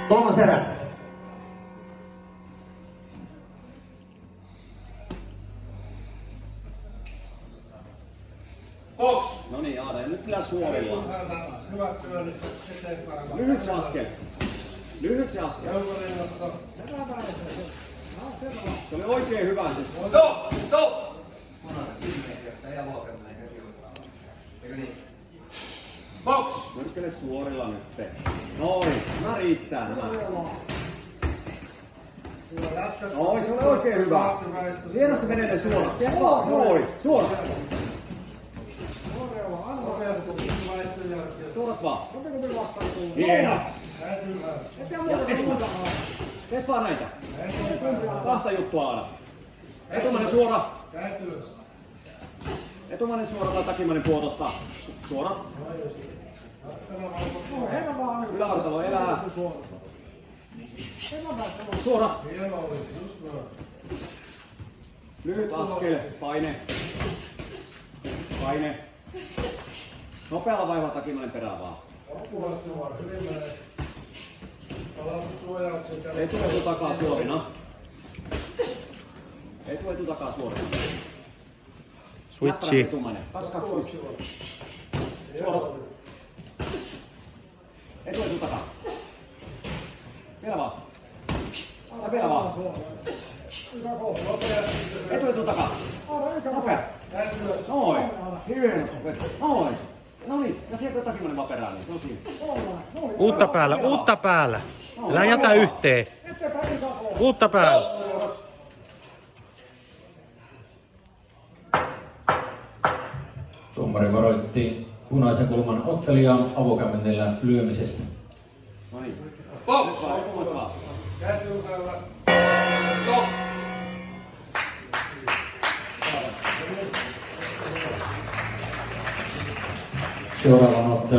Kolmas erä. Box! No niin, Aada, ja nyt kyllä suorilla. Hyvä työ nyt eteenpäin. Lyhyt se askel. Lyhyt se askel. Joukkorinnossa. Se oli oikein hyvä se. Stop! Stop! Box! Myrkkele suorilla nyt. Noin, nämä riittää nämä. Noin, se oli oikein hyvä. Hienosti menee ne suorat. Noin, suorat. Suorat vaan. Hienoa. Teet vaan näitä. Kahta juttua aina. Etumainen suora. Etumainen suora tai takimainen puotosta. Suora. Ylävartalo elää. Suora. Lyhyt askel. Paine. Paine. Nopealla vaihdolla takimainen perään vaan. Etu takaa suorina. Etu takaa suorina. Switchi. Etumainen. 2-2-1. Suorat. Etu takaa. Vielä vaan. Ja vielä vaan. Etu takaa. Nopea. Noin. Hieno. Noin. No niin. Ja sieltä takimainen vaan perään. Niin. No siinä. Uutta päällä, uutta päällä. Älä jätä yhteen. Uutta päällä. Tuomari varoitti punaisen kulman ottelijaa avokämmenellä lyömisestä. No niin. Box! Stop. Seuraavan ottelun